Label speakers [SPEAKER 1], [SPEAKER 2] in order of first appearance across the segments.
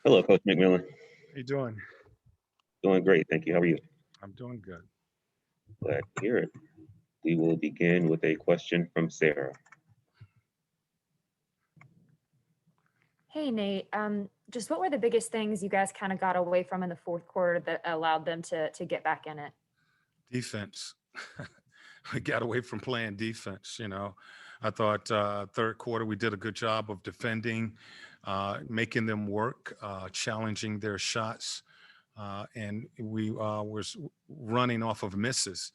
[SPEAKER 1] Hello, Coach McMillan.
[SPEAKER 2] How you doing?
[SPEAKER 1] Doing great, thank you. How are you?
[SPEAKER 2] I'm doing good.
[SPEAKER 1] Glad to hear it. We will begin with a question from Sarah.
[SPEAKER 3] Hey Nate, just what were the biggest things you guys kind of got away from in the fourth quarter that allowed them to get back in it?
[SPEAKER 2] Defense. We got away from playing defense. I thought third quarter we did a good job of defending, making them work, challenging their shots, and we was running off of misses.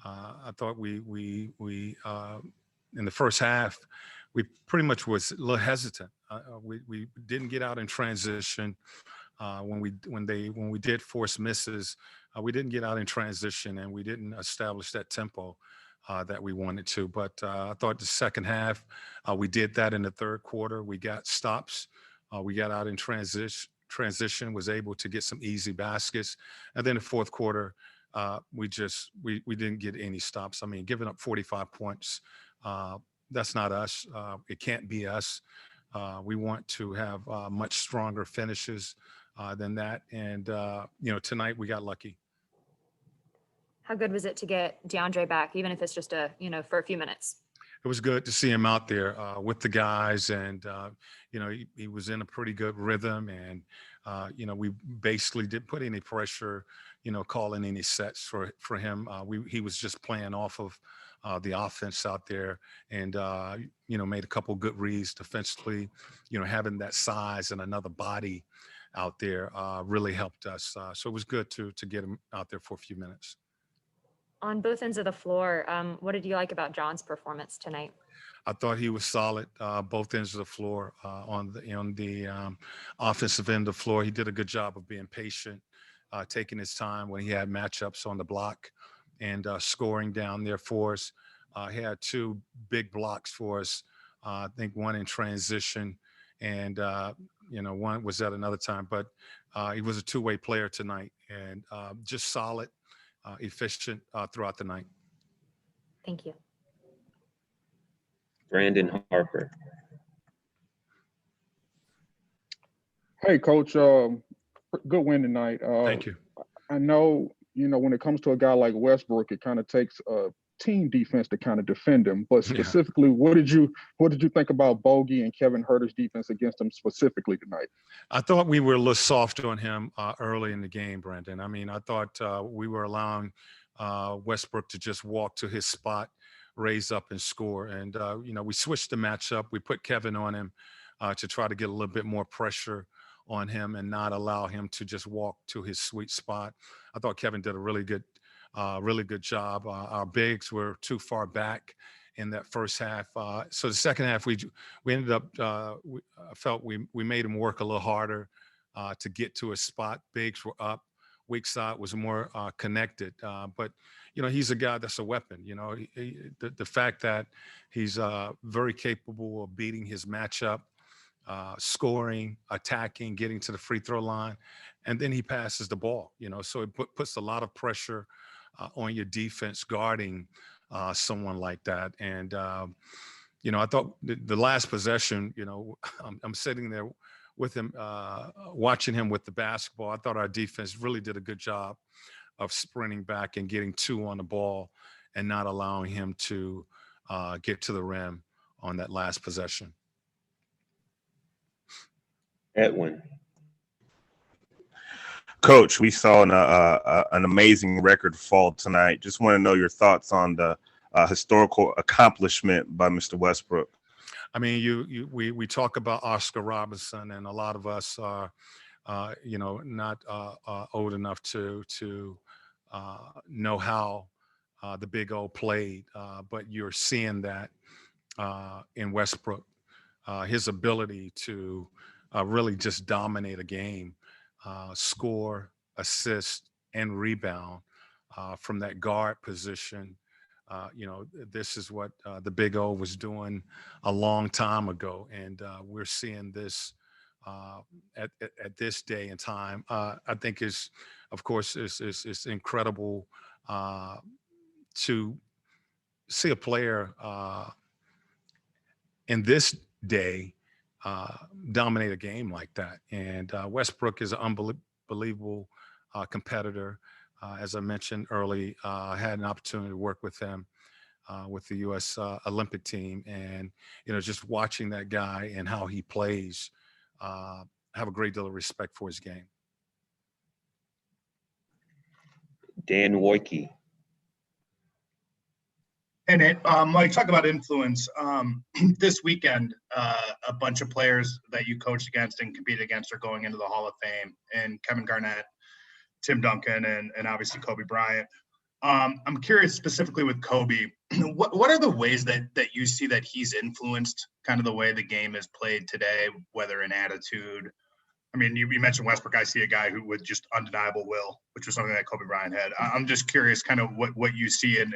[SPEAKER 2] I thought we in the first half we pretty much was a little hesitant. We didn't get out in transition when we did force misses. We didn't get out in transition, and we didn't establish that tempo that we wanted to. But I thought the second half we did that in the third quarter. We got stops. We got out in transition, was able to get some easy baskets, and then the fourth quarter we didn't get any stops. I mean, giving up 45 points. That's not us. It can't be us. We want to have much stronger finishes than that. And, tonight we got lucky.
[SPEAKER 3] How good was it to get DeAndre back, even if it's just for a few minutes?
[SPEAKER 2] It was good to see him out there with the guys, and he was in a pretty good rhythm, and we basically didn't put any pressure, calling any sets for him. He was just playing off of the offense out there, and made a couple good reads defensively. Having that size and another body out there really helped us. So it was good to get him out there for a few minutes.
[SPEAKER 3] On both ends of the floor, what did you like about John's performance tonight?
[SPEAKER 2] I thought he was solid, both ends of the floor. On the offensive end of the floor, he did a good job of being patient, taking his time when he had matchups on the block, and scoring down there for us. He had two big blocks for us. I think one in transition, and one was at another time. But he was a two-way player tonight, and just solid. Efficient throughout the night.
[SPEAKER 3] Thank you.
[SPEAKER 1] Brandon Harper.
[SPEAKER 4] Hey, Coach. Good win tonight.
[SPEAKER 2] Thank you.
[SPEAKER 4] I know, when it comes to a guy like Westbrook, it kind of takes a team defense to kind of defend him. But specifically, what did you think about Bogey and Kevin Huerter's defense against him specifically tonight?
[SPEAKER 2] I thought we were a little soft on him early in the game, Brandon. I mean, I thought we were allowing Westbrook to just walk to his spot, raise up and score. And, we switched the matchup. We put Kevin on him to try to get a little bit more pressure on him and not allow him to just walk to his sweet spot. I thought Kevin did a really good job. Our bigs were too far back in that first half. So the second half, we ended up, I felt we made him work a little harder to get to his spot. Bigs were up. Weak side was more connected. But, he's a guy that's a weapon. The fact that he's very capable of beating his matchup, scoring, attacking, getting to the free throw line, and then he passes the ball, so it puts a lot of pressure on your defense guarding someone like that. And, I thought the last possession, I'm sitting there with him, watching him with the basketball. I thought our defense really did a good job of sprinting back and getting two on the ball and not allowing him to get to the rim on that last possession.
[SPEAKER 1] Edwin.
[SPEAKER 5] Coach, we saw an amazing record fall tonight. Just want to know your thoughts on the historical accomplishment by Mr. Westbrook.
[SPEAKER 2] I mean, we talk about Oscar Robertson, and a lot of us are, not old enough to know how the Big O played, but you're seeing that in Westbrook, his ability to really just dominate a game, score, assist, and rebound from that guard position. This is what the Big O was doing a long time ago, and we're seeing this at this day and time. I think is, of course, is incredible to see a player in this day dominate a game like that. And Westbrook is an unbelievable competitor. As I mentioned early, I had an opportunity to work with him with the U.S. Olympic team, and just watching that guy and how he plays, have a great deal of respect for his game.
[SPEAKER 1] Dan Woike.
[SPEAKER 6] And like talk about influence. This weekend, a bunch of players that you coached against and competed against are going into the Hall of Fame, and Kevin Garnett, Tim Duncan, and obviously Kobe Bryant. I'm curious specifically with Kobe, what are the ways that you see that he's influenced kind of the way the game is played today, whether in attitude? I mean, you mentioned Westbrook. I see a guy who with just undeniable will, which was something that Kobe Bryant had. I'm just curious kind of what you see and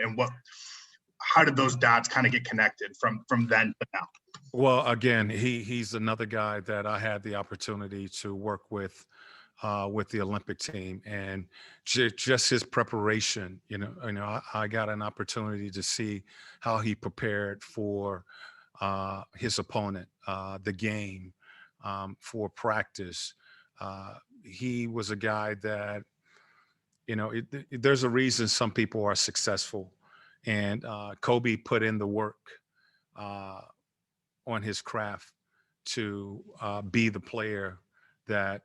[SPEAKER 6] how did those dots kind of get connected from then to now?
[SPEAKER 2] Well, again, he's another guy that I had the opportunity to work with the Olympic team, and just his preparation. I got an opportunity to see how he prepared for his opponent, the game, for practice. He was a guy that, there's a reason some people are successful, and Kobe put in the work on his craft to be the player that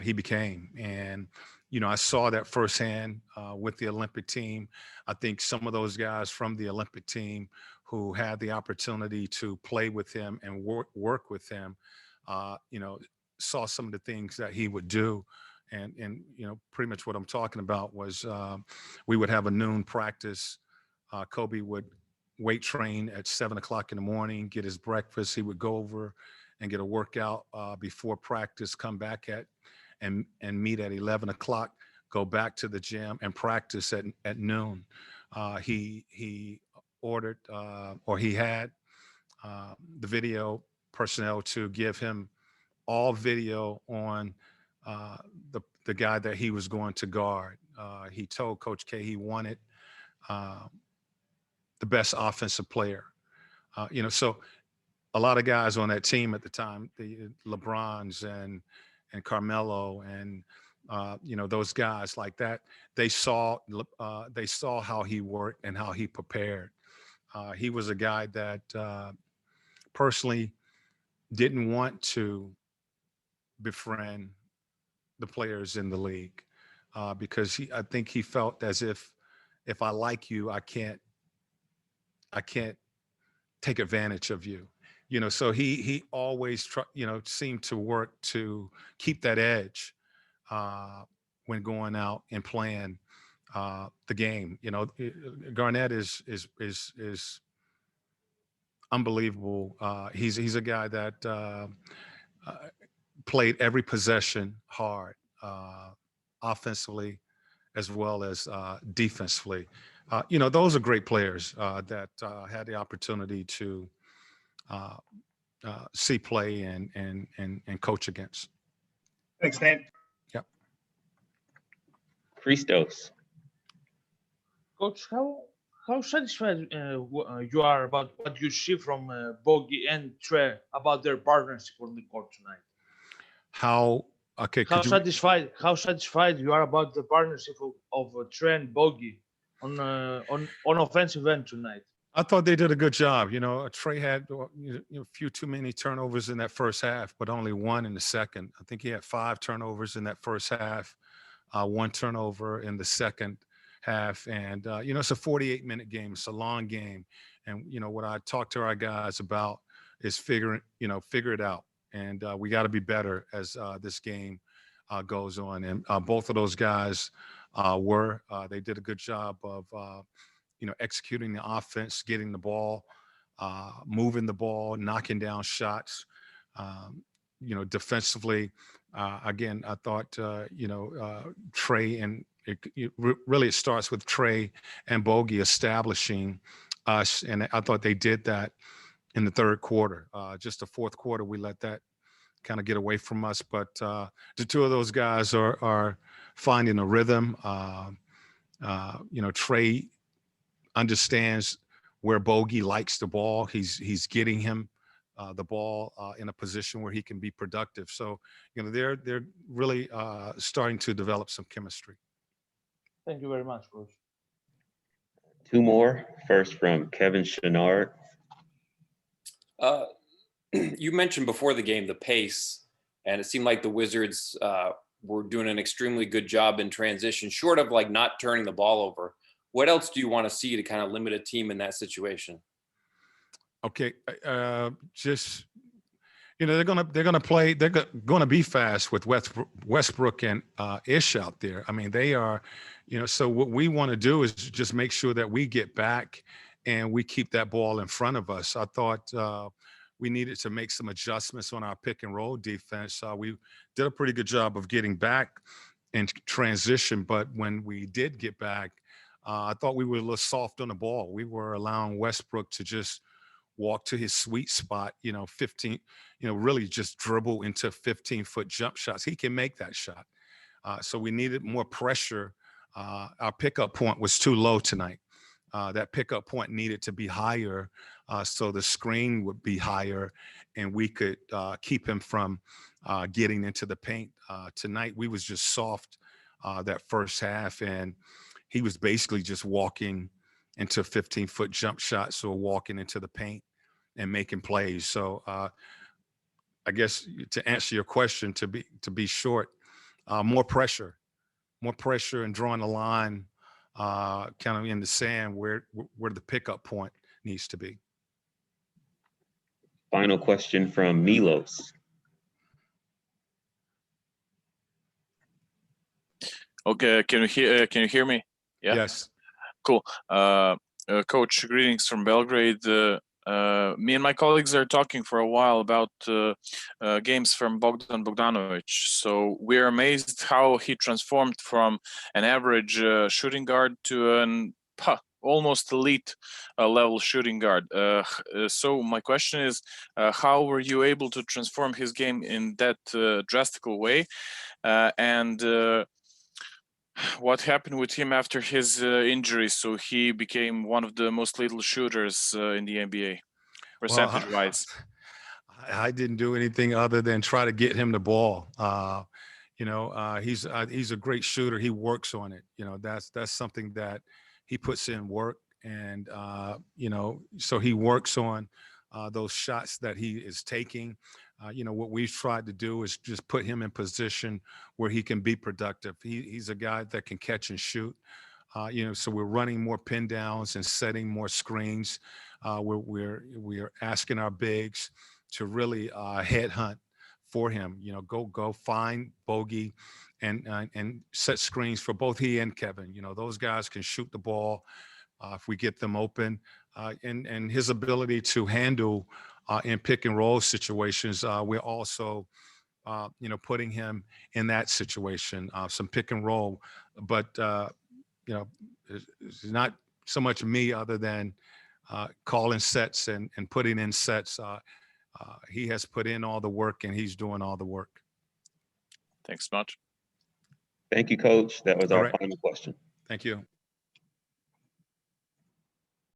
[SPEAKER 2] he became. And, I saw that firsthand with the Olympic team. I think some of those guys from the Olympic team who had the opportunity to play with him and work with him, saw some of the things that he would do. And pretty much what I'm talking about was we would have a noon practice. Kobe would weight train at 7 o'clock in the morning, get his breakfast. He would go over and get a workout before practice, come back and meet at 11 o'clock, go back to the gym and practice at noon. He ordered or he had the video personnel to give him all video on the guy that he was going to guard. He told Coach K he wanted the best offensive player. So a lot of guys on that team at the time, the LeBrons and Carmelo and those guys like that, they saw how he worked and how he prepared. He was a guy that personally didn't want to befriend the players in the league because I think he felt as if I like you, I can't take advantage of you. So he always seemed to work to keep that edge when going out and playing the game. Garnett is unbelievable. He's a guy that played every possession hard, offensively as well as defensively. Those are great players that had the opportunity to see play and coach against.
[SPEAKER 6] Thanks, Nate.
[SPEAKER 2] Yep.
[SPEAKER 1] Christos.
[SPEAKER 7] Coach, how satisfied you are about what you see from Bogey and Trey about their partnership on the court tonight?
[SPEAKER 2] How
[SPEAKER 7] satisfied you are about the partnership of Trey and Bogey on offensive end tonight?
[SPEAKER 2] I thought they did a good job. Trey had a few too many turnovers in that first half, but only one in the second. I think he had 5 turnovers in that first half, 1 turnover in the second half. And, it's a 48-minute game. It's a long game. And, what I talked to our guys about is figure it out. And we got to be better as this game goes on. And both of those guys they did a good job of, executing the offense, getting the ball, moving the ball, knocking down shots. Defensively, again, I thought, Trey and it starts with Trey and Bogey establishing us. And I thought they did that in the third quarter. Just the fourth quarter, we let that kind of get away from us. But the two of those guys are finding a rhythm. Trey understands where Bogey likes the ball. He's getting him the ball in a position where he can be productive. So, they're really starting to develop some chemistry.
[SPEAKER 7] Thank you very much, Coach.
[SPEAKER 1] Two more. First from Kevin Chenard.
[SPEAKER 8] You mentioned before the game the pace, and it seemed like the Wizards were doing an extremely good job in transition, short of like not turning the ball over. What else do you want to see to kind of limit a team in that situation?
[SPEAKER 2] Okay, just they're gonna be fast with Westbrook and Ish out there. I mean, they are, So what we want to do is just make sure that we get back and we keep that ball in front of us. I thought we needed to make some adjustments on our pick and roll defense. We did a pretty good job of getting back in transition, but when we did get back, I thought we were a little soft on the ball. We were allowing Westbrook to just walk to his sweet spot, 15, really just dribble into 15-foot jump shots. He can make that shot. So we needed more pressure. Our pickup point was too low tonight. That pickup point needed to be higher, so the screen would be higher and we could keep him from getting into the paint. Tonight, we was just soft that first half, and he was basically just walking into 15-foot jump shots or walking into the paint and making plays. So I guess to answer your question, to be short, more pressure and drawing a line kind of in the sand where the pickup point needs to be.
[SPEAKER 1] Final question from Milos.
[SPEAKER 9] Okay, can you hear me? Yeah.
[SPEAKER 2] Yes.
[SPEAKER 9] Cool. Coach, greetings from Belgrade. Me and my colleagues are talking for a while about games from Bogdan Bogdanovic. So we're amazed how he transformed from an average shooting guard to an almost elite level shooting guard. So my question is, how were you able to transform his game in that drastic way? And what happened with him after his injury? So he became one of the most lethal shooters in the NBA, percentage-wise.
[SPEAKER 2] I didn't do anything other than try to get him the ball. He's a great shooter. He works on it. That's something that he puts in work, and so he works on those shots that he is taking. What we've tried to do is just put him in position where he can be productive. He's a guy that can catch and shoot. So we're running more pin downs and setting more screens. We're asking our bigs to really headhunt for him. Go find Bogey and set screens for both he and Kevin. Those guys can shoot the ball if we get them open, and his ability to handle in pick and roll situations. We're also, putting him in that situation, some pick and roll, but it's not so much me other than calling sets and putting in sets. He has put in all the work and he's doing all the work.
[SPEAKER 9] Thanks much.
[SPEAKER 1] Thank you, Coach. That was
[SPEAKER 2] All
[SPEAKER 1] our
[SPEAKER 2] right.
[SPEAKER 1] final question.
[SPEAKER 2] Thank you.